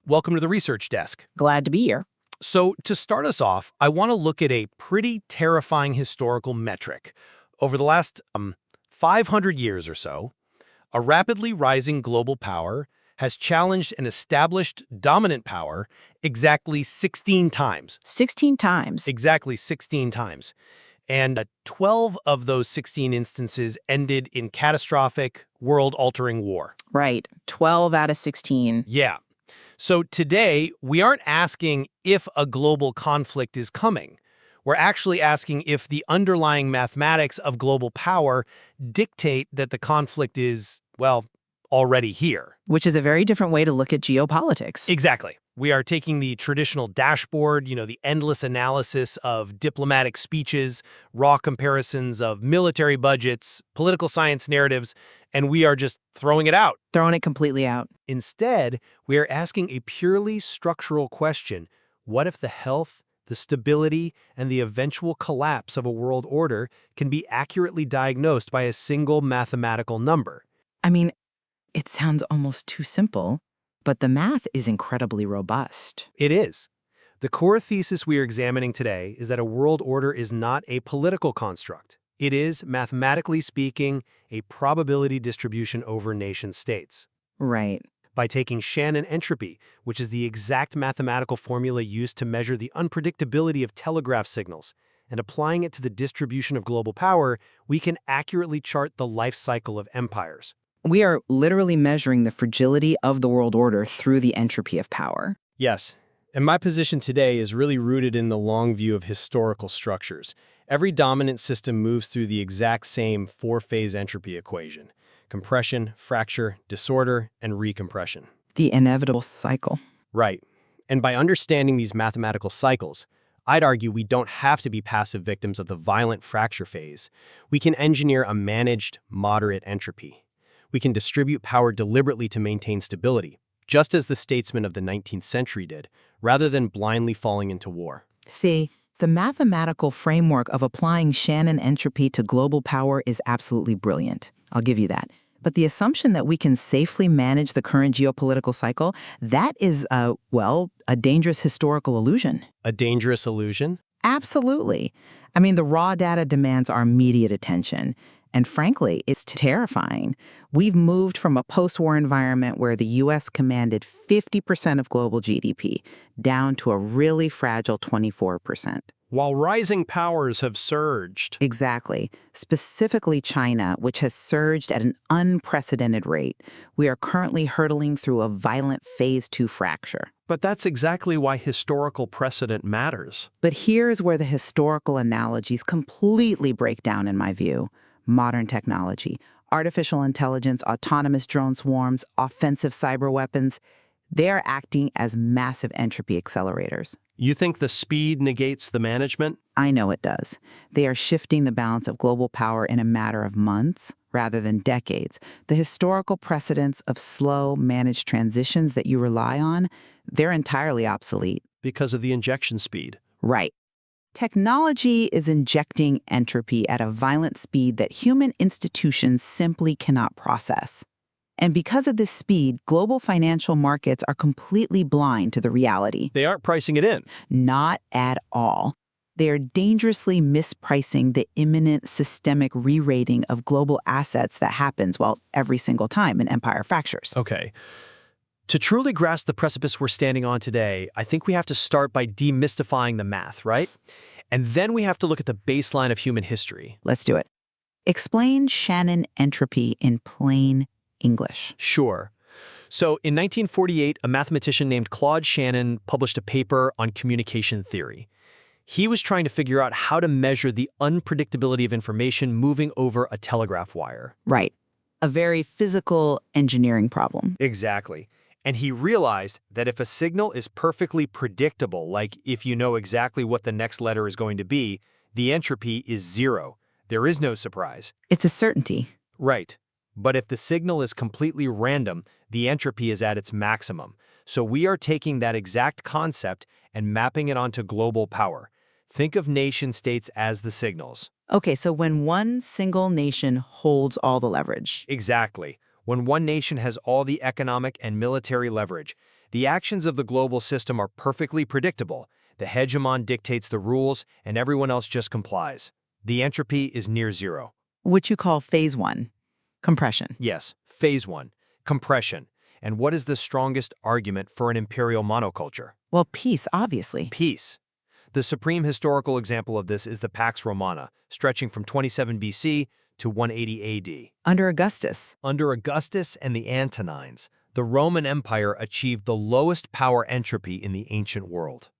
Welcome to the Research Desk. Glad to be here. So, to start us off, I want to look at a pretty terrifying historical metric. Over the last 500 years or so, a rapidly rising global power has challenged an established dominant power exactly 16 times. 16 times. Exactly 16 times. And 12 of those 16 instances ended in catastrophic, world-altering war. Right. 12 out of 16. Yeah. So today, we aren't asking if a global conflict is coming. We're actually asking if the underlying mathematics of global power dictate that the conflict is, well, already here. Which is a very different way to look at geopolitics. Exactly. We are taking the traditional dashboard, the endless analysis of diplomatic speeches, raw comparisons of military budgets, political science narratives, and we are just throwing it out. Throwing it completely out. Instead, we are asking a purely structural question. What if the health, the stability, and the eventual collapse of a world order can be accurately diagnosed by a single mathematical number? I mean, it sounds almost too simple, but the math is incredibly robust. It is. The core thesis we are examining today is that a world order is not a political construct. It is, mathematically speaking, a probability distribution over nation-states. Right. By taking Shannon Entropy, which is the exact mathematical formula used to measure the unpredictability of telegraph signals, and applying it to the distribution of global power, we can accurately chart the life cycle of empires. We are literally measuring the fragility of the world order through the entropy of power. Yes, and my position today is really rooted in the long view of historical structures. Every dominant system moves through the exact same four-phase entropy equation: compression, fracture, disorder, and recompression. The inevitable cycle. Right. And by understanding these mathematical cycles, I'd argue we don't have to be passive victims of the violent fracture phase. We can engineer a managed, moderate entropy. We can distribute power deliberately to maintain stability, just as the statesmen of the 19th century did, rather than blindly falling into war. See, the mathematical framework of applying Shannon entropy to global power is absolutely brilliant. I'll give you that. But the assumption that we can safely manage the current geopolitical cycle, that is, a dangerous historical illusion. A dangerous illusion? Absolutely. I mean, the raw data demands our immediate attention. And frankly, it's terrifying. We've moved from a post-war environment where the U.S. commanded 50% of global GDP down to a really fragile 24%. While rising powers have surged. Exactly. Specifically China, which has surged at an unprecedented rate. We are currently hurtling through a violent phase 2 fracture. But that's exactly why historical precedent matters. But here's where the historical analogies completely break down in my view. Modern technology, artificial intelligence, autonomous drone swarms, offensive cyber weapons, they are acting as massive entropy accelerators. You think the speed negates the management? I know it does. They are shifting the balance of global power in a matter of months rather than decades. The historical precedents of slow, managed transitions that you rely on, they're entirely obsolete. Because of the injection speed. Right. Technology is injecting entropy at a violent speed that human institutions simply cannot process. And because of this speed, global financial markets are completely blind to the reality. They aren't pricing it in. Not at all. They are dangerously mispricing the imminent systemic re-rating of global assets that happens, every single time an empire fractures. Okay. To truly grasp the precipice we're standing on today, I think we have to start by demystifying the math, right? And then we have to look at the baseline of human history. Let's do it. Explain Shannon entropy in plain English. Sure. So in 1948, a mathematician named Claude Shannon published a paper on communication theory. He was trying to figure out how to measure the unpredictability of information moving over a telegraph wire. Right. A very physical engineering problem. Exactly. And he realized that if a signal is perfectly predictable, like if you know exactly what the next letter is going to be, the entropy is zero. There is no surprise. It's a certainty. Right. But if the signal is completely random, the entropy is at its maximum. So we are taking that exact concept and mapping it onto global power. Think of nation-states as the signals. Okay, so when one single nation holds all the leverage. Exactly. When one nation has all the economic and military leverage, The actions of the global system are perfectly predictable. The hegemon dictates the rules, and everyone else just complies. The entropy is near zero. Which you call phase one, compression. Yes, phase one, compression. And what is the strongest argument for an imperial monoculture? Well, peace, obviously. Peace. The supreme historical example of this is the Pax Romana, stretching from 27 BC to 180 AD. Under Augustus. Under Augustus and the Antonines, the Roman Empire achieved the lowest power entropy in the ancient world.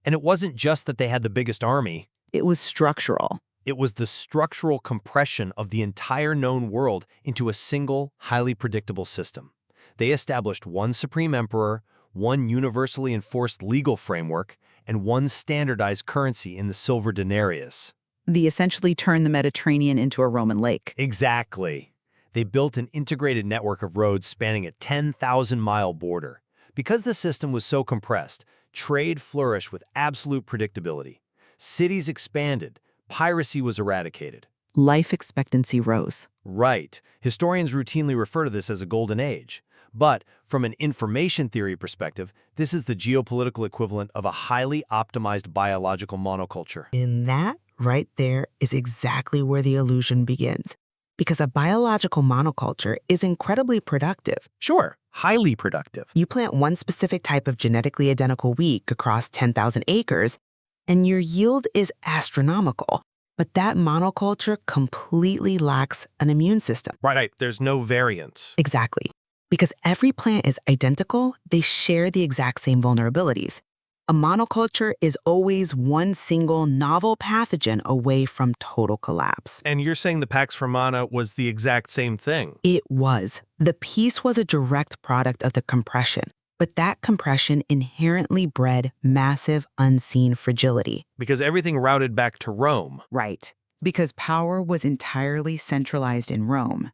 And it wasn't just that they had the biggest army. It was structural. It was the structural compression of the entire known world into a single, highly predictable system. They established one supreme emperor, one universally enforced legal framework, and one standardized currency in the silver denarius. They essentially turned the Mediterranean into a Roman lake. Exactly. They built an integrated network of roads spanning a 10,000-mile border. Because the system was so compressed, trade flourished with absolute predictability. Cities expanded. Piracy was eradicated. Life expectancy rose. Right. Historians routinely refer to this as a golden age. But from an information theory perspective, this is the geopolitical equivalent of a highly optimized biological monoculture. And that right there is exactly where the illusion begins. Because a biological monoculture is incredibly productive. Sure, highly productive. You plant one specific type of genetically identical wheat across 10,000 acres, and your yield is astronomical. But that monoculture completely lacks an immune system. Right. There's no variance. Exactly. Because every plant is identical, they share the exact same vulnerabilities. A monoculture is always one single novel pathogen away from total collapse. And you're saying the Pax Romana was the exact same thing? It was. The peace was a direct product of the compression, but that compression inherently bred massive, unseen fragility. Because everything routed back to Rome. Right. Because power was entirely centralized in Rome.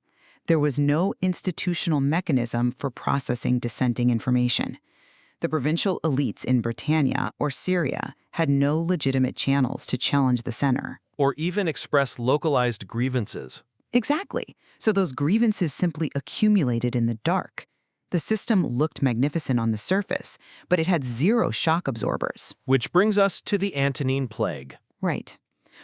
There was no institutional mechanism for processing dissenting information. The provincial elites in Britannia or Syria had no legitimate channels to challenge the center. Or even express localized grievances. Exactly. So those grievances simply accumulated in the dark. The system looked magnificent on the surface, but it had zero shock absorbers. Which brings us to the Antonine Plague. Right.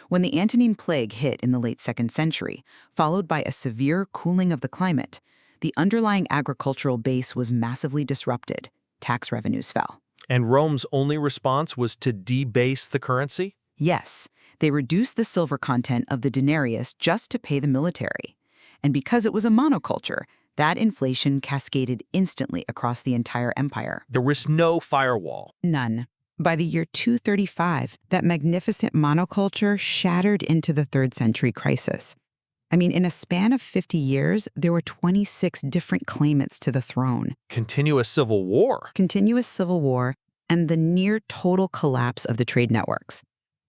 When the Antonine Plague hit in the late 2nd century, followed by a severe cooling of the climate, the underlying agricultural base was massively disrupted. Tax revenues fell. And Rome's only response was to debase the currency? Yes, they reduced the silver content of the denarius just to pay the military. And because it was a monoculture, that inflation cascaded instantly across the entire empire. There was no firewall. None. By the year 235, that magnificent monoculture shattered into the 3rd century crisis. I mean, in a span of 50 years, there were 26 different claimants to the throne. Continuous civil war. Continuous civil war, and the near total collapse of the trade networks.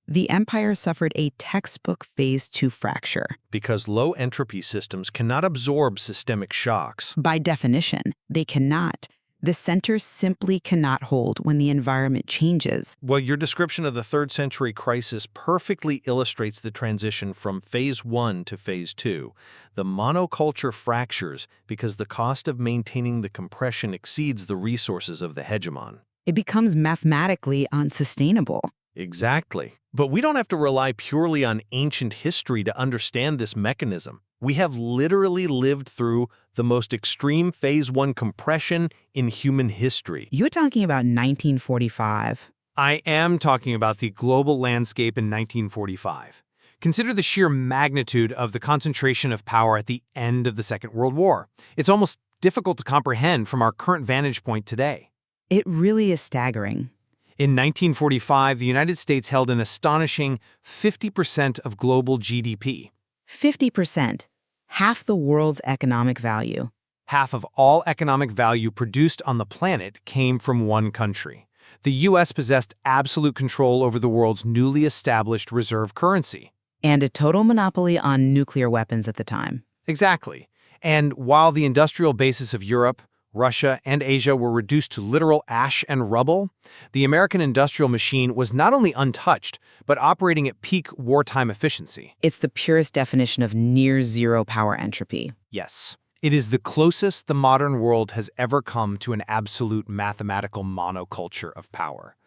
The empire suffered a textbook phase 2 fracture. Because low entropy systems cannot absorb systemic shocks. By definition, they cannot. The center simply cannot hold when the environment changes. Well, your description of the 3rd century crisis perfectly illustrates the transition from phase 1 to phase 2. The monoculture fractures because the cost of maintaining the compression exceeds the resources of the hegemon. It becomes mathematically unsustainable. Exactly. But we don't have to rely purely on ancient history to understand this mechanism. We have literally lived through the most extreme phase 1 compression in human history. You're talking about 1945. I am talking about the global landscape in 1945. Consider the sheer magnitude of the concentration of power at the end of the Second World War. It's almost difficult to comprehend from our current vantage point today. It really is staggering. In 1945, the United States held an astonishing 50% of global GDP. 50%, half the world's economic value. Half of all economic value produced on the planet came from one country. The U.S. possessed absolute control over the world's newly established reserve currency. And a total monopoly on nuclear weapons at the time. Exactly. And while the industrial bases of Europe, Russia, and Asia were reduced to literal ash and rubble, the American industrial machine was not only untouched, but operating at peak wartime efficiency. It's the purest definition of near zero power entropy. Yes. It is the closest the modern world has ever come to an absolute mathematical monoculture of power.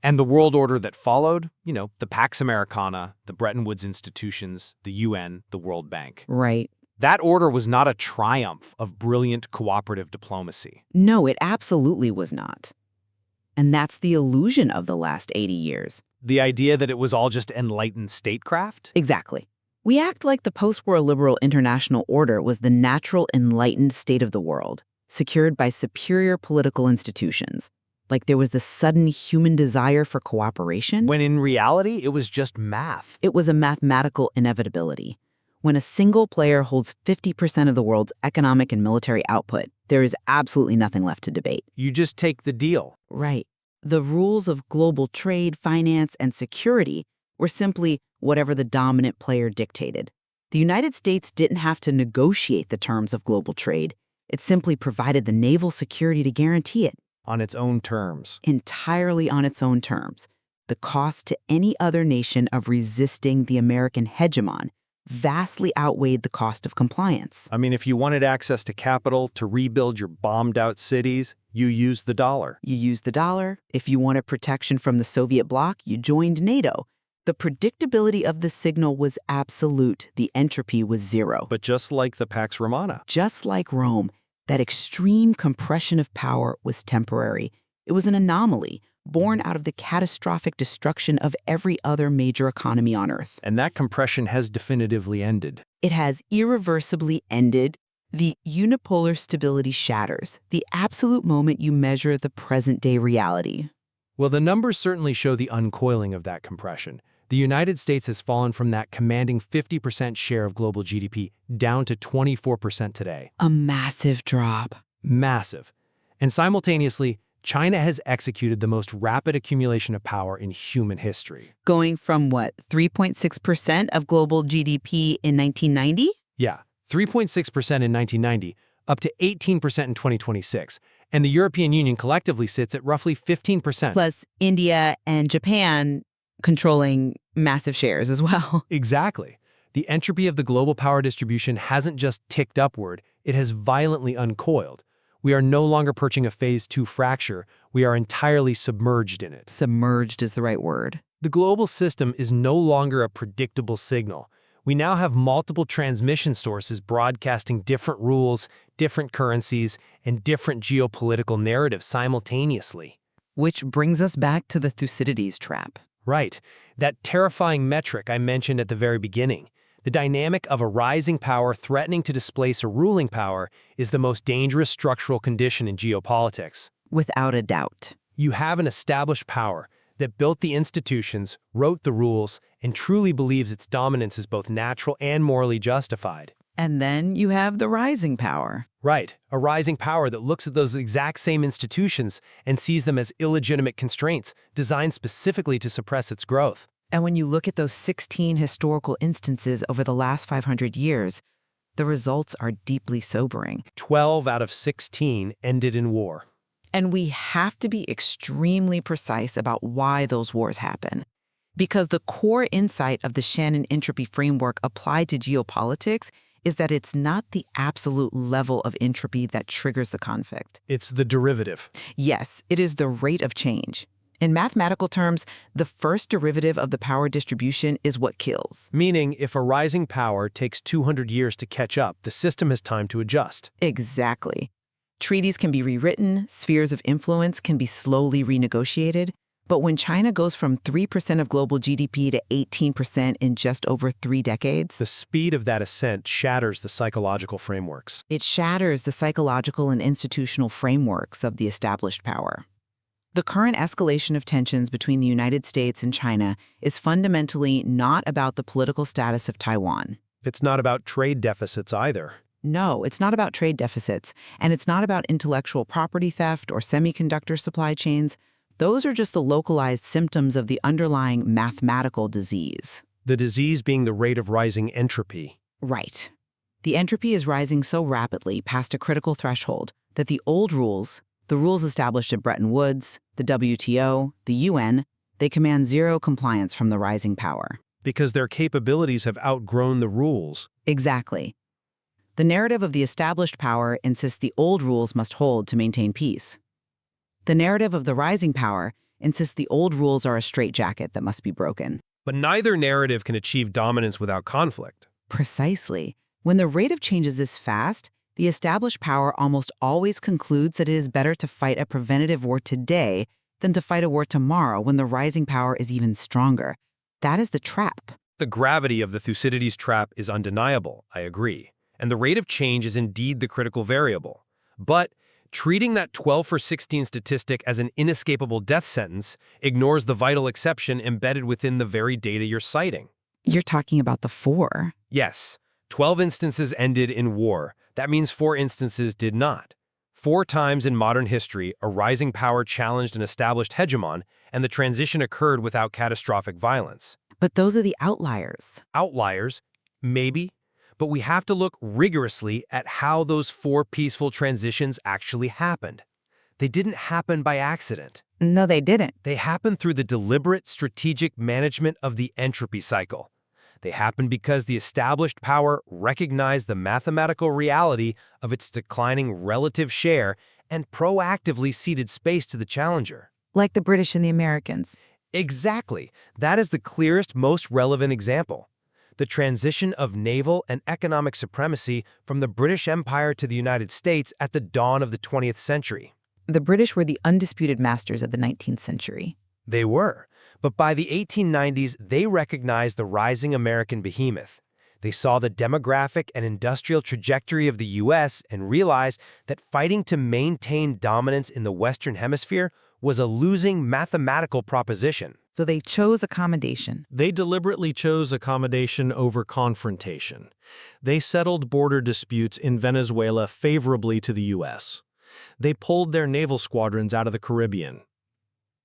And the world order that followed, the Pax Americana, the Bretton Woods institutions, the UN, the World Bank. Right. That order was not a triumph of brilliant cooperative diplomacy. No, it absolutely was not. And that's the illusion of the last 80 years. The idea that it was all just enlightened statecraft? Exactly. We act like the post-war liberal international order was the natural enlightened state of the world, secured by superior political institutions. Like there was this sudden human desire for cooperation. When in reality, it was just math. It was a mathematical inevitability. When a single player holds 50% of the world's economic and military output, there is absolutely nothing left to debate. You just take the deal. Right. The rules of global trade, finance, and security were simply whatever the dominant player dictated. The United States didn't have to negotiate the terms of global trade. It simply provided the naval security to guarantee it. On its own terms. Entirely on its own terms. The cost to any other nation of resisting the American hegemon vastly outweighed the cost of compliance. I mean, if you wanted access to capital to rebuild your bombed-out cities, you used the dollar. You used the dollar. If you wanted protection from the Soviet bloc, you joined NATO. The predictability of the signal was absolute. The entropy was zero. But just like the Pax Romana. Just like Rome, that extreme compression of power was temporary. It was an anomaly, born out of the catastrophic destruction of every other major economy on Earth. And that compression has definitively ended. It has irreversibly ended. The unipolar stability shatters, the absolute moment you measure the present-day reality. Well, the numbers certainly show the uncoiling of that compression. The United States has fallen from that commanding 50% share of global GDP down to 24% today. A massive drop. Massive. And simultaneously, China has executed the most rapid accumulation of power in human history. Going from, 3.6% of global GDP in 1990? Yeah, 3.6% in 1990, up to 18% in 2026. And the European Union collectively sits at roughly 15%. Plus India and Japan controlling massive shares as well. Exactly. The entropy of the global power distribution hasn't just ticked upward, it has violently uncoiled. We are no longer perching a phase 2 fracture, we are entirely submerged in it. Submerged is the right word. The global system is no longer a predictable signal. We now have multiple transmission sources broadcasting different rules, different currencies, and different geopolitical narratives simultaneously. Which brings us back to the Thucydides Trap. Right. That terrifying metric I mentioned at the very beginning. The dynamic of a rising power threatening to displace a ruling power is the most dangerous structural condition in geopolitics. Without a doubt. You have an established power that built the institutions, wrote the rules, and truly believes its dominance is both natural and morally justified. And then you have the rising power. Right, a rising power that looks at those exact same institutions and sees them as illegitimate constraints designed specifically to suppress its growth. And when you look at those 16 historical instances over the last 500 years, the results are deeply sobering. 12 out of 16 ended in war. And we have to be extremely precise about why those wars happen. Because the core insight of the Shannon Entropy framework applied to geopolitics is that it's not the absolute level of entropy that triggers the conflict. It's the derivative. Yes, it is the rate of change. In mathematical terms, the first derivative of the power distribution is what kills. Meaning, if a rising power takes 200 years to catch up, the system has time to adjust. Exactly. Treaties can be rewritten, spheres of influence can be slowly renegotiated, but when China goes from 3% of global GDP to 18% in just over 3 decades, the speed of that ascent shatters the psychological frameworks. It shatters the psychological and institutional frameworks of the established power. The current escalation of tensions between the United States and China is fundamentally not about the political status of Taiwan. It's not about trade deficits either. No, it's not about trade deficits, and it's not about intellectual property theft or semiconductor supply chains. Those are just the localized symptoms of the underlying mathematical disease. The disease being the rate of rising entropy. Right. The entropy is rising so rapidly past a critical threshold that the old rules, the rules established at Bretton Woods, the WTO, the UN, they command zero compliance from the rising power. Because their capabilities have outgrown the rules. Exactly. The narrative of the established power insists the old rules must hold to maintain peace. The narrative of the rising power insists the old rules are a straitjacket that must be broken. But neither narrative can achieve dominance without conflict. Precisely. When the rate of change is this fast, the established power almost always concludes that it is better to fight a preventative war today than to fight a war tomorrow when the rising power is even stronger. That is the trap. The gravity of the Thucydides trap is undeniable, I agree, and the rate of change is indeed the critical variable. But treating that 12 for 16 statistic as an inescapable death sentence ignores the vital exception embedded within the very data you're citing. You're talking about the 4. Yes, 12 instances ended in war. That means 4 instances did not. 4 times in modern history, a rising power challenged an established hegemon, and the transition occurred without catastrophic violence. But those are the outliers. Outliers? Maybe. But we have to look rigorously at how those 4 peaceful transitions actually happened. They didn't happen by accident. No, they didn't. They happened through the deliberate strategic management of the entropy cycle. They happened because the established power recognized the mathematical reality of its declining relative share and proactively ceded space to the challenger. Like the British and the Americans. Exactly. That is the clearest, most relevant example. The transition of naval and economic supremacy from the British Empire to the United States at the dawn of the 20th century. The British were the undisputed masters of the 19th century. They were, but by the 1890s, they recognized the rising American behemoth. They saw the demographic and industrial trajectory of the U.S. and realized that fighting to maintain dominance in the Western Hemisphere was a losing mathematical proposition. So they chose accommodation. They deliberately chose accommodation over confrontation. They settled border disputes in Venezuela favorably to the U.S. They pulled their naval squadrons out of the Caribbean.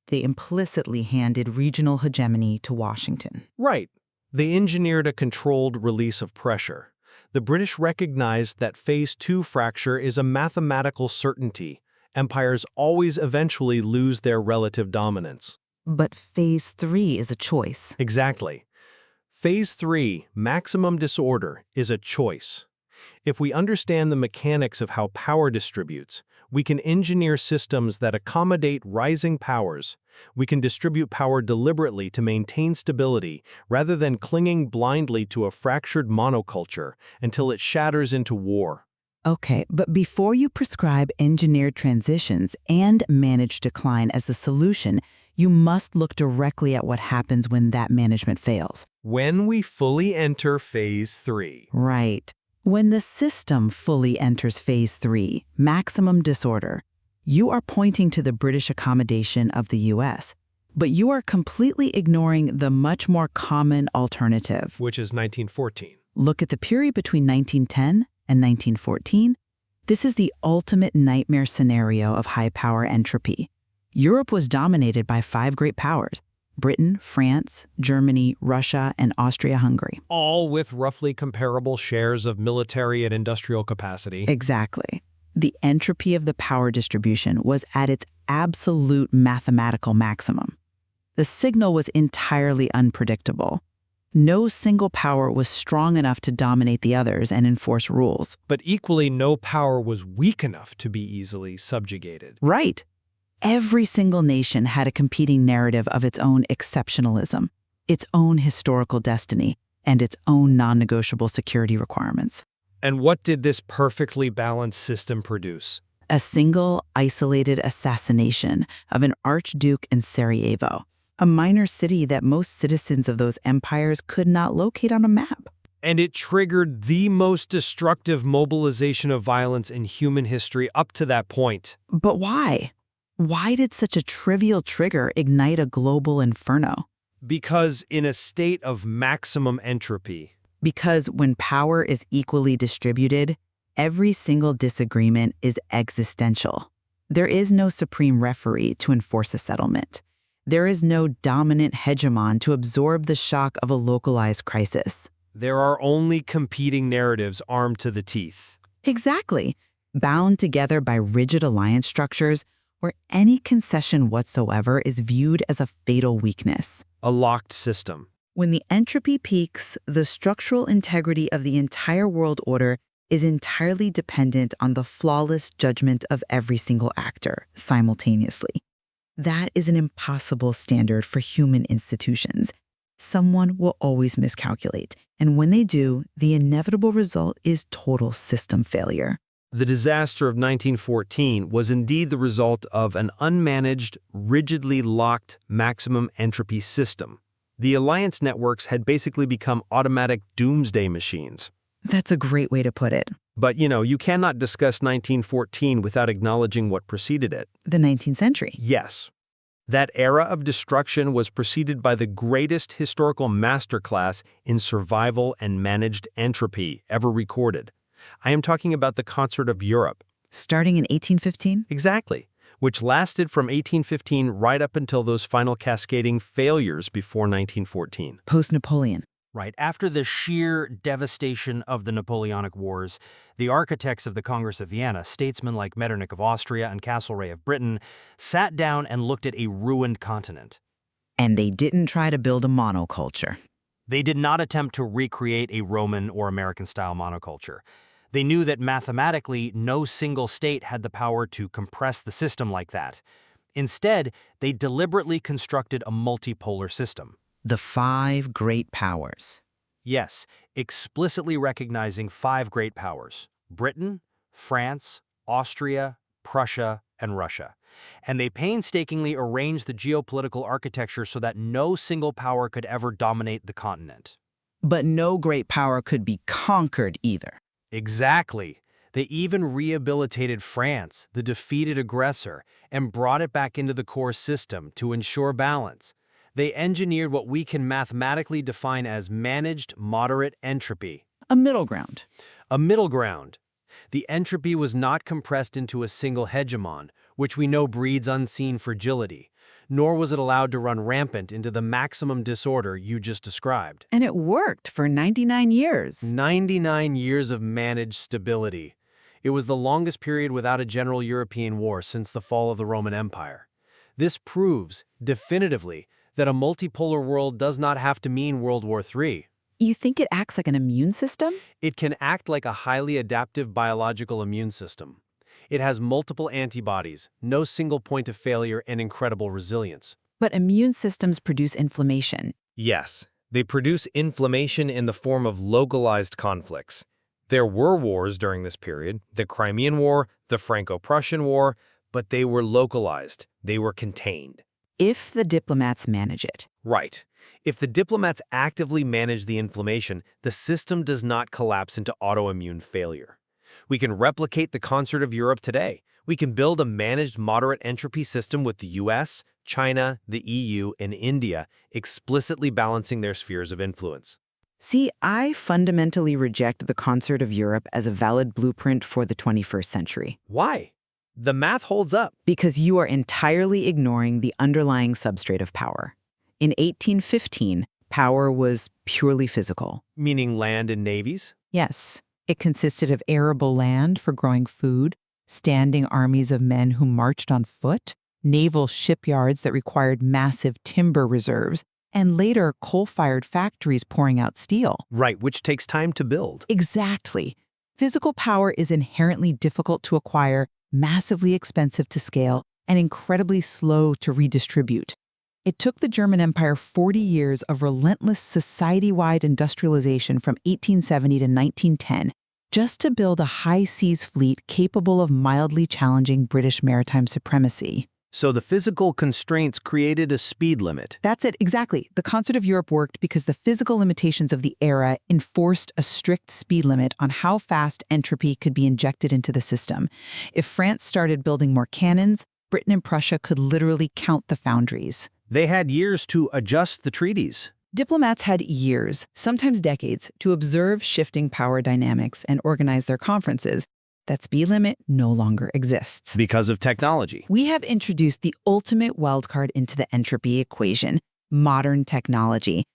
They implicitly handed regional hegemony to Washington. Right. They engineered a controlled release of pressure. The British recognized that Phase 2 fracture is a mathematical certainty. Empires always eventually lose their relative dominance. But Phase 3 is a choice. Exactly. Phase 3, maximum disorder, is a choice. If we understand the mechanics of how power distributes, we can engineer systems that accommodate rising powers. We can distribute power deliberately to maintain stability rather than clinging blindly to a fractured monoculture until it shatters into war. Okay, but before you prescribe engineered transitions and manage decline as the solution, you must look directly at what happens when that management fails. When we fully enter Phase 3. Right. When the system fully enters Phase 3, maximum disorder, you are pointing to the British accommodation of the U.S., but you are completely ignoring the much more common alternative. Which is 1914. Look at the period between 1910 and 1914. This is the ultimate nightmare scenario of high-power entropy. Europe was dominated by 5 great powers: Britain, France, Germany, Russia, and Austria-Hungary. All with roughly comparable shares of military and industrial capacity. Exactly. The entropy of the power distribution was at its absolute mathematical maximum. The signal was entirely unpredictable. No single power was strong enough to dominate the others and enforce rules. But equally, no power was weak enough to be easily subjugated. Right. Every single nation had a competing narrative of its own exceptionalism, its own historical destiny, and its own non-negotiable security requirements. And what did this perfectly balanced system produce? A single, isolated assassination of an archduke in Sarajevo, a minor city that most citizens of those empires could not locate on a map. And it triggered the most destructive mobilization of violence in human history up to that point. But why? Why did such a trivial trigger ignite a global inferno? Because in a state of maximum entropy. Because when power is equally distributed, every single disagreement is existential. There is no supreme referee to enforce a settlement. There is no dominant hegemon to absorb the shock of a localized crisis. There are only competing narratives armed to the teeth. Exactly. Bound together by rigid alliance structures where any concession whatsoever is viewed as a fatal weakness. A locked system. When the entropy peaks, the structural integrity of the entire world order is entirely dependent on the flawless judgment of every single actor simultaneously. That is an impossible standard for human institutions. Someone will always miscalculate, and when they do, the inevitable result is total system failure. The disaster of 1914 was indeed the result of an unmanaged, rigidly locked maximum entropy system. The alliance networks had basically become automatic doomsday machines. That's a great way to put it. But, you cannot discuss 1914 without acknowledging what preceded it. The 19th century. Yes. That era of destruction was preceded by the greatest historical masterclass in survival and managed entropy ever recorded. I am talking about the Concert of Europe. Starting in 1815? Exactly, which lasted from 1815 right up until those final cascading failures before 1914. Post-Napoleon. Right. After the sheer devastation of the Napoleonic Wars, the architects of the Congress of Vienna, statesmen like Metternich of Austria and Castlereagh of Britain, sat down and looked at a ruined continent. And they didn't try to build a monoculture. They did not attempt to recreate a Roman or American-style monoculture. They knew that mathematically no single state had the power to compress the system like that. Instead, they deliberately constructed a multipolar system. The 5 great powers. Yes, explicitly recognizing 5 great powers: Britain, France, Austria, Prussia, and Russia. And they painstakingly arranged the geopolitical architecture so that no single power could ever dominate the continent. But no great power could be conquered either. Exactly. They even rehabilitated France, the defeated aggressor, and brought it back into the core system to ensure balance. They engineered what we can mathematically define as managed moderate entropy. A middle ground. A middle ground. The entropy was not compressed into a single hegemon, which we know breeds unseen fragility, nor was it allowed to run rampant into the maximum disorder you just described. And it worked for 99 years. 99 years of managed stability. It was the longest period without a general European war since the fall of the Roman Empire. This proves, definitively, that a multipolar world does not have to mean World War III. You think it acts like an immune system? It can act like a highly adaptive biological immune system. It has multiple antibodies, no single point of failure, and incredible resilience. But immune systems produce inflammation. Yes, they produce inflammation in the form of localized conflicts. There were wars during this period, the Crimean War, the Franco-Prussian War, but they were localized, they were contained. If the diplomats manage it. Right. If the diplomats actively manage the inflammation, the system does not collapse into autoimmune failure. We can replicate the Concert of Europe today. We can build a managed moderate entropy system with the US, China, the EU, and India explicitly balancing their spheres of influence. See, I fundamentally reject the Concert of Europe as a valid blueprint for the 21st century. Why? The math holds up. Because you are entirely ignoring the underlying substrate of power. In 1815, power was purely physical. Meaning land and navies? Yes, it consisted of arable land for growing food, standing armies of men who marched on foot, naval shipyards that required massive timber reserves, and later coal-fired factories pouring out steel. Right, which takes time to build. Exactly. Physical power is inherently difficult to acquire, massively expensive to scale, and incredibly slow to redistribute. It took the German Empire 40 years of relentless society-wide industrialization from 1870 to 1910 just to build a high-seas fleet capable of mildly challenging British maritime supremacy. So the physical constraints created a speed limit. That's it, exactly. The Concert of Europe worked because the physical limitations of the era enforced a strict speed limit on how fast entropy could be injected into the system. If France started building more cannons, Britain and Prussia could literally count the foundries. They had years to adjust the treaties. Diplomats had years, sometimes decades, to observe shifting power dynamics and organize their conferences. That speed limit no longer exists. Because of technology. We have introduced the ultimate wildcard into the entropy equation, modern technology.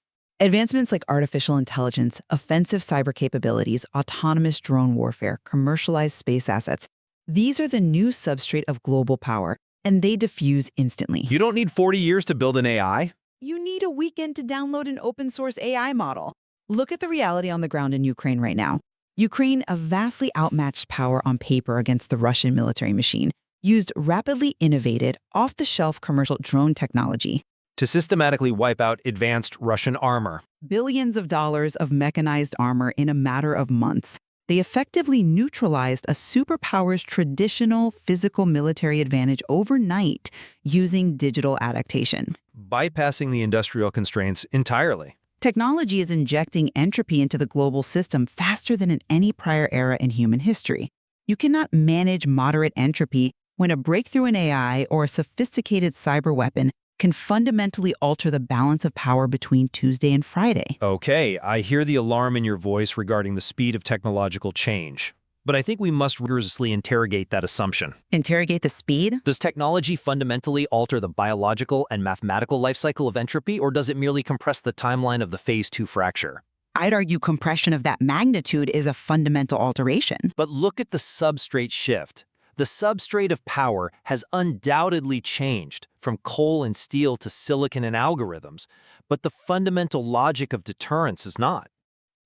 Advancements like artificial intelligence, offensive cyber capabilities, autonomous drone warfare, commercialized space assets. These are the new substrate of global power, and they diffuse instantly. You don't need 40 years to build an AI. You need a weekend to download an open-source AI model. Look at the reality on the ground in Ukraine right now. Ukraine, a vastly outmatched power on paper against the Russian military machine, used rapidly innovated, off-the-shelf commercial drone technology. To systematically wipe out advanced Russian armor. Billions of dollars of mechanized armor in a matter of months. They effectively neutralized a superpower's traditional physical military advantage overnight using digital adaptation. Bypassing the industrial constraints entirely. Technology is injecting entropy into the global system faster than in any prior era in human history. You cannot manage moderate entropy when a breakthrough in AI or a sophisticated cyber weapon can fundamentally alter the balance of power between Tuesday and Friday. Okay, I hear the alarm in your voice regarding the speed of technological change. But I think we must rigorously interrogate that assumption. Interrogate the speed? Does technology fundamentally alter the biological and mathematical life cycle of entropy, or does it merely compress the timeline of the phase 2 fracture? I'd argue compression of that magnitude is a fundamental alteration. But look at the substrate shift. The substrate of power has undoubtedly changed from coal and steel to silicon and algorithms, but the fundamental logic of deterrence is not.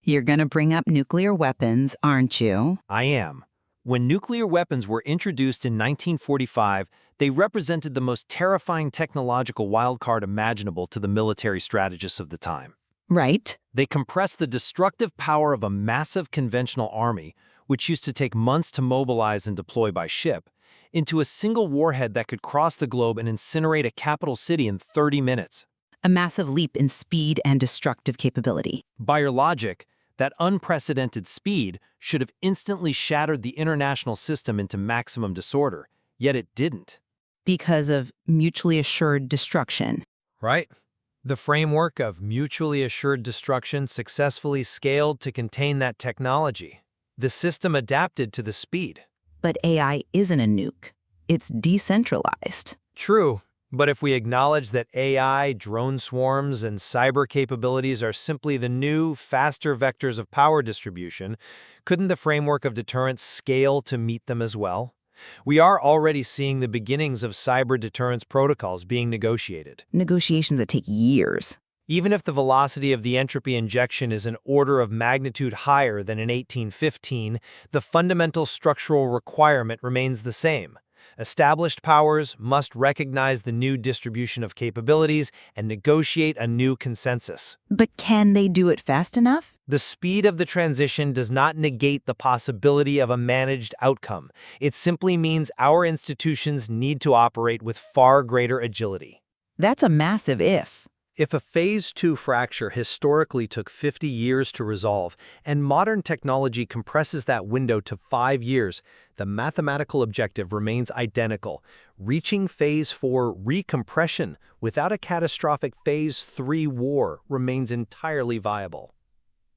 You're going to bring up nuclear weapons, aren't you? I am. When nuclear weapons were introduced in 1945, they represented the most terrifying technological wildcard imaginable to the military strategists of the time. Right. They compressed the destructive power of a massive conventional army, which used to take months to mobilize and deploy by ship, into a single warhead that could cross the globe and incinerate a capital city in 30 minutes. A massive leap in speed and destructive capability. By your logic, that unprecedented speed should have instantly shattered the international system into maximum disorder, yet it didn't. Because of mutually assured destruction. Right. The framework of mutually assured destruction successfully scaled to contain that technology. The system adapted to the speed. But AI isn't a nuke. It's decentralized. True, but if we acknowledge that AI, drone swarms, and cyber capabilities are simply the new, faster vectors of power distribution, couldn't the framework of deterrence scale to meet them as well? We are already seeing the beginnings of cyber deterrence protocols being negotiated. Negotiations that take years. Even if the velocity of the entropy injection is an order of magnitude higher than in 1815, the fundamental structural requirement remains the same. Established powers must recognize the new distribution of capabilities and negotiate a new consensus. But can they do it fast enough? The speed of the transition does not negate the possibility of a managed outcome. It simply means our institutions need to operate with far greater agility. That's a massive if. If a phase 2 fracture historically took 50 years to resolve, and modern technology compresses that window to 5 years, the mathematical objective remains identical. Reaching phase 4 recompression without a catastrophic phase 3 war remains entirely viable.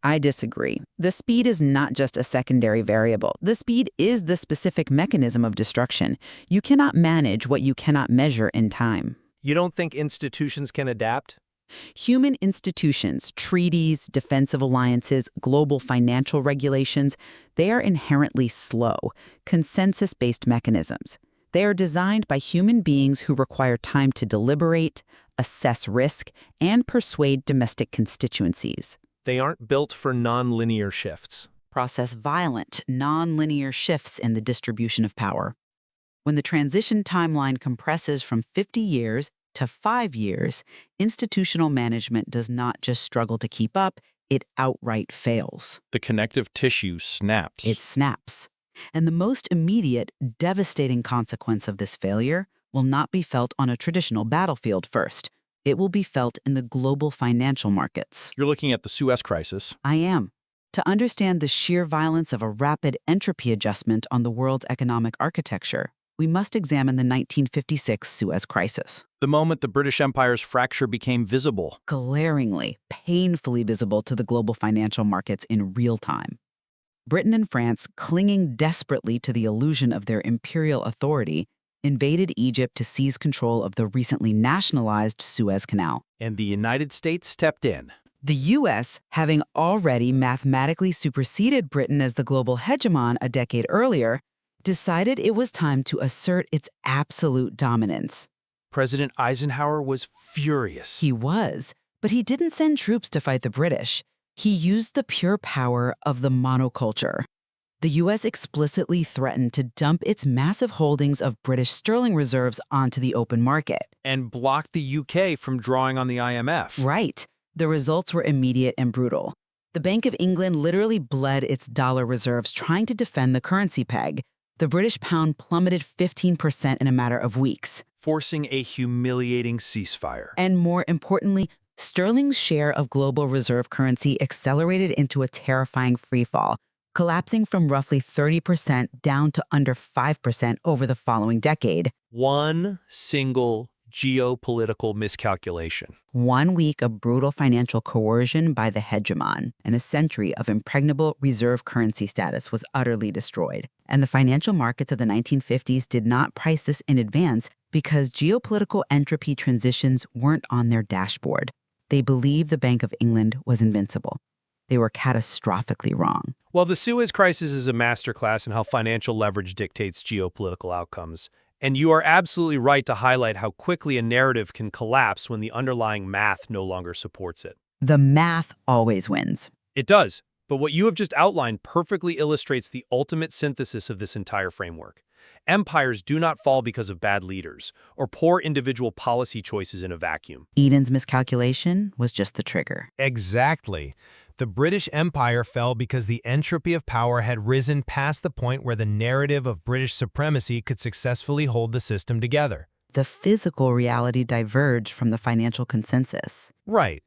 I disagree. The speed is not just a secondary variable. The speed is the specific mechanism of destruction. You cannot manage what you cannot measure in time. You don't think institutions can adapt? Human institutions, treaties, defensive alliances, global financial regulations, they are inherently slow, consensus-based mechanisms. They are designed by human beings who require time to deliberate, assess risk, and persuade domestic constituencies. They aren't built for non-linear shifts. Process violent, non-linear shifts in the distribution of power. When the transition timeline compresses from 50 years to 5 years, institutional management does not just struggle to keep up, it outright fails. The connective tissue snaps. It snaps. And the most immediate, devastating consequence of this failure will not be felt on a traditional battlefield first. It will be felt in the global financial markets. You're looking at the Suez crisis. I am. To understand the sheer violence of a rapid entropy adjustment on the world's economic architecture, we must examine the 1956 Suez crisis. The moment the British Empire's fracture became visible. Glaringly, painfully visible to the global financial markets in real time. Britain and France, clinging desperately to the illusion of their imperial authority, invaded Egypt to seize control of the recently nationalized Suez Canal. And the United States stepped in. The U.S., having already mathematically superseded Britain as the global hegemon a decade earlier, decided it was time to assert its absolute dominance. President Eisenhower was furious. He was, but he didn't send troops to fight the British. He used the pure power of the monoculture. The U.S. explicitly threatened to dump its massive holdings of British sterling reserves onto the open market. And blocked the UK from drawing on the IMF. Right. The results were immediate and brutal. The Bank of England literally bled its dollar reserves trying to defend the currency peg. The British pound plummeted 15% in a matter of weeks. Forcing a humiliating ceasefire. And more importantly, sterling's share of global reserve currency accelerated into a terrifying freefall, collapsing from roughly 30% down to under 5% over the following decade. One single geopolitical miscalculation. 1 week of brutal financial coercion by the hegemon, and a century of impregnable reserve currency status was utterly destroyed. And the financial markets of the 1950s did not price this in advance because geopolitical entropy transitions weren't on their dashboard. They believed the Bank of England was invincible. They were catastrophically wrong. Well, the Suez crisis is a masterclass in how financial leverage dictates geopolitical outcomes. And you are absolutely right to highlight how quickly a narrative can collapse when the underlying math no longer supports it. The math always wins. It does, but what you have just outlined perfectly illustrates the ultimate synthesis of this entire framework. Empires do not fall because of bad leaders or poor individual policy choices in a vacuum. Eden's miscalculation was just the trigger. Exactly. The British Empire fell because the entropy of power had risen past the point where the narrative of British supremacy could successfully hold the system together. The physical reality diverged from the financial consensus. Right.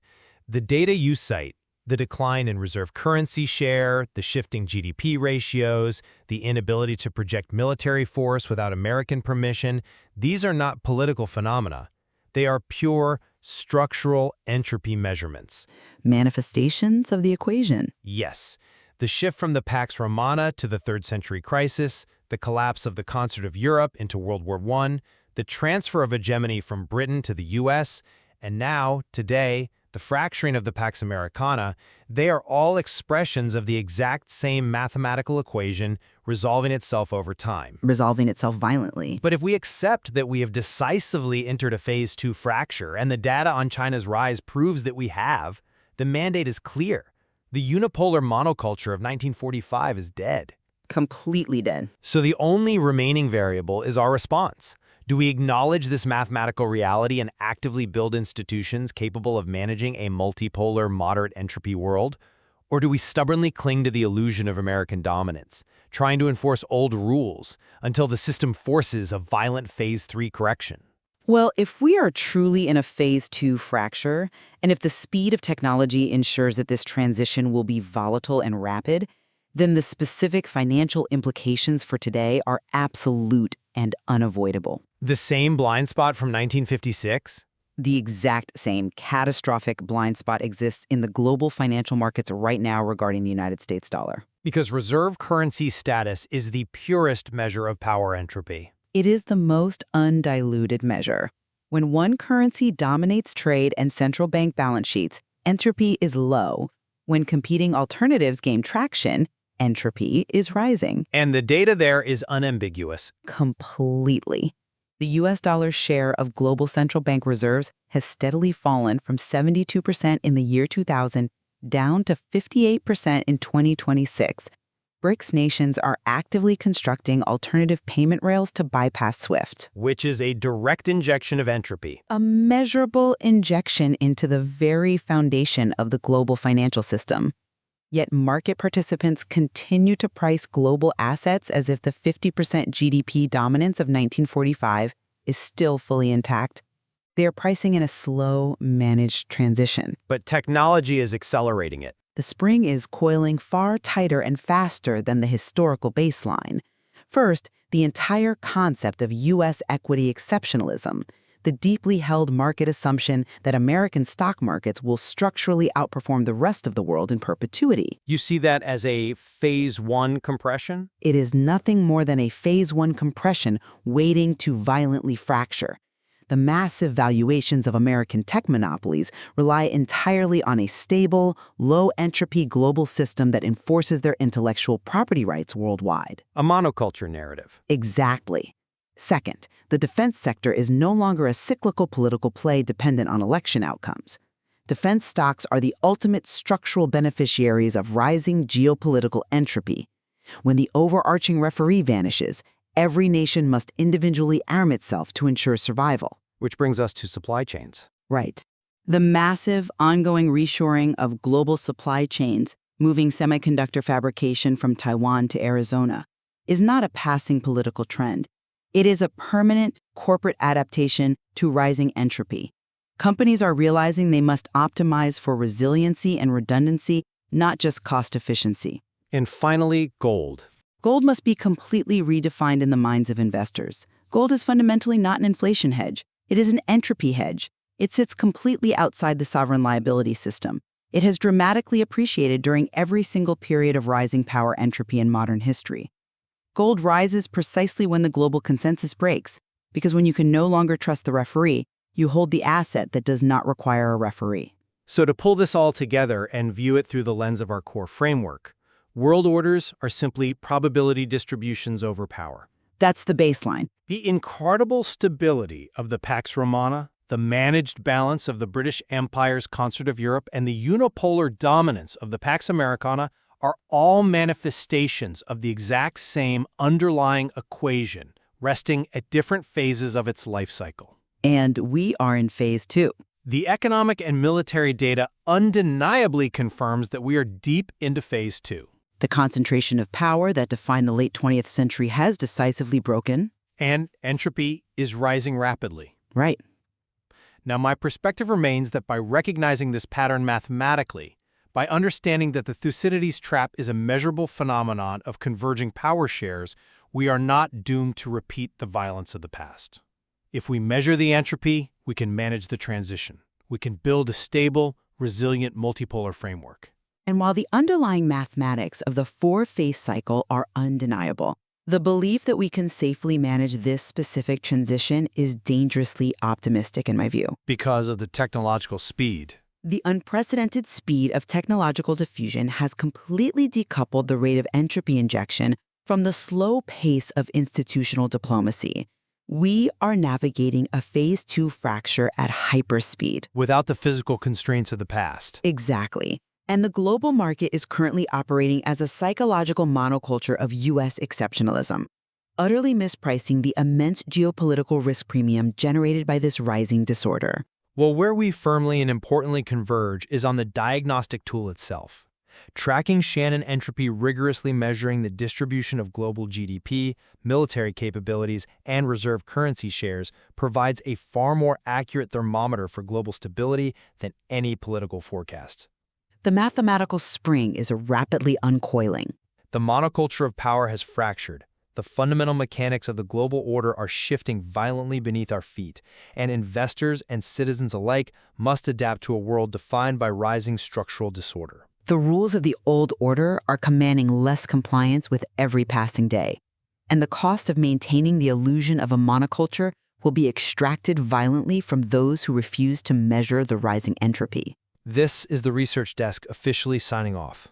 The data you cite, the decline in reserve currency share, the shifting GDP ratios, the inability to project military force without American permission, these are not political phenomena. They are pure, structural entropy measurements. Manifestations of the equation. Yes. The shift from the Pax Romana to the third century crisis, the collapse of the concert of Europe into World War I, the transfer of hegemony from Britain to the U.S., and now, today, the fracturing of the Pax Americana, they are all expressions of the exact same mathematical equation resolving itself over time. Resolving itself violently. But if we accept that we have decisively entered a phase 2 fracture and the data on China's rise proves that we have, the mandate is clear. The unipolar monoculture of 1945 is dead. Completely dead. So the only remaining variable is our response. Do we acknowledge this mathematical reality and actively build institutions capable of managing a multipolar, moderate entropy world? Or do we stubbornly cling to the illusion of American dominance, trying to enforce old rules until the system forces a violent Phase 3 correction? Well, if we are truly in a Phase 2 fracture, and if the speed of technology ensures that this transition will be volatile and rapid, then the specific financial implications for today are absolute and unavoidable. The same blind spot from 1956? The exact same catastrophic blind spot exists in the global financial markets right now regarding the United States dollar. Because reserve currency status is the purest measure of power entropy. It is the most undiluted measure. When one currency dominates trade and central bank balance sheets, entropy is low. When competing alternatives gain traction, entropy is rising. And the data there is unambiguous. Completely. The U.S. dollar's share of global central bank reserves has steadily fallen from 72% in the year 2000 down to 58% in 2026. BRICS nations are actively constructing alternative payment rails to bypass SWIFT. Which is a direct injection of entropy. A measurable injection into the very foundation of the global financial system. Yet market participants continue to price global assets as if the 50% GDP dominance of 1945 is still fully intact. They are pricing in a slow, managed transition. But technology is accelerating it. The spring is coiling far tighter and faster than the historical baseline. First, the entire concept of U.S. equity exceptionalism, the deeply held market assumption that American stock markets will structurally outperform the rest of the world in perpetuity. You see that as a Phase 1 compression? It is nothing more than a Phase 1 compression waiting to violently fracture. The massive valuations of American tech monopolies rely entirely on a stable, low-entropy global system that enforces their intellectual property rights worldwide. A monoculture narrative. Exactly. Second, the defense sector is no longer a cyclical political play dependent on election outcomes. Defense stocks are the ultimate structural beneficiaries of rising geopolitical entropy. When the overarching referee vanishes, every nation must individually arm itself to ensure survival. Which brings us to supply chains. Right. The massive, ongoing reshoring of global supply chains, moving semiconductor fabrication from Taiwan to Arizona, is not a passing political trend. It is a permanent corporate adaptation to rising entropy. Companies are realizing they must optimize for resiliency and redundancy, not just cost efficiency. And finally, gold. Gold must be completely redefined in the minds of investors. Gold is fundamentally not an inflation hedge. It is an entropy hedge. It sits completely outside the sovereign liability system. It has dramatically appreciated during every single period of rising power entropy in modern history. Gold rises precisely when the global consensus breaks, because when you can no longer trust the referee, you hold the asset that does not require a referee. So to pull this all together and view it through the lens of our core framework, world orders are simply probability distributions over power. That's the baseline. The incredible stability of the Pax Romana, the managed balance of the British Empire's Concert of Europe, and the unipolar dominance of the Pax Americana are all manifestations of the exact same underlying equation, resting at different phases of its life cycle. And we are in phase 2. The economic and military data undeniably confirms that we are deep into phase 2. The concentration of power that defined the late 20th century has decisively broken. And entropy is rising rapidly. Right. Now, my perspective remains that by recognizing this pattern mathematically, by understanding that the Thucydides Trap is a measurable phenomenon of converging power shares, we are not doomed to repeat the violence of the past. If we measure the entropy, we can manage the transition. We can build a stable, resilient multipolar framework. And while the underlying mathematics of the 4-phase cycle are undeniable, the belief that we can safely manage this specific transition is dangerously optimistic in my view. Because of the technological speed. The unprecedented speed of technological diffusion has completely decoupled the rate of entropy injection from the slow pace of institutional diplomacy. We are navigating a phase 2 fracture at hyperspeed. Without the physical constraints of the past. Exactly. And the global market is currently operating as a psychological monoculture of U.S. exceptionalism, utterly mispricing the immense geopolitical risk premium generated by this rising disorder. Well, where we firmly and importantly converge is on the diagnostic tool itself. Tracking Shannon Entropy, rigorously measuring the distribution of global GDP, military capabilities, and reserve currency shares provides a far more accurate thermometer for global stability than any political forecast. The mathematical spring is rapidly uncoiling. The monoculture of power has fractured. The fundamental mechanics of the global order are shifting violently beneath our feet, and investors and citizens alike must adapt to a world defined by rising structural disorder. The rules of the old order are commanding less compliance with every passing day, and the cost of maintaining the illusion of a monoculture will be extracted violently from those who refuse to measure the rising entropy. This is the Research Desk officially signing off.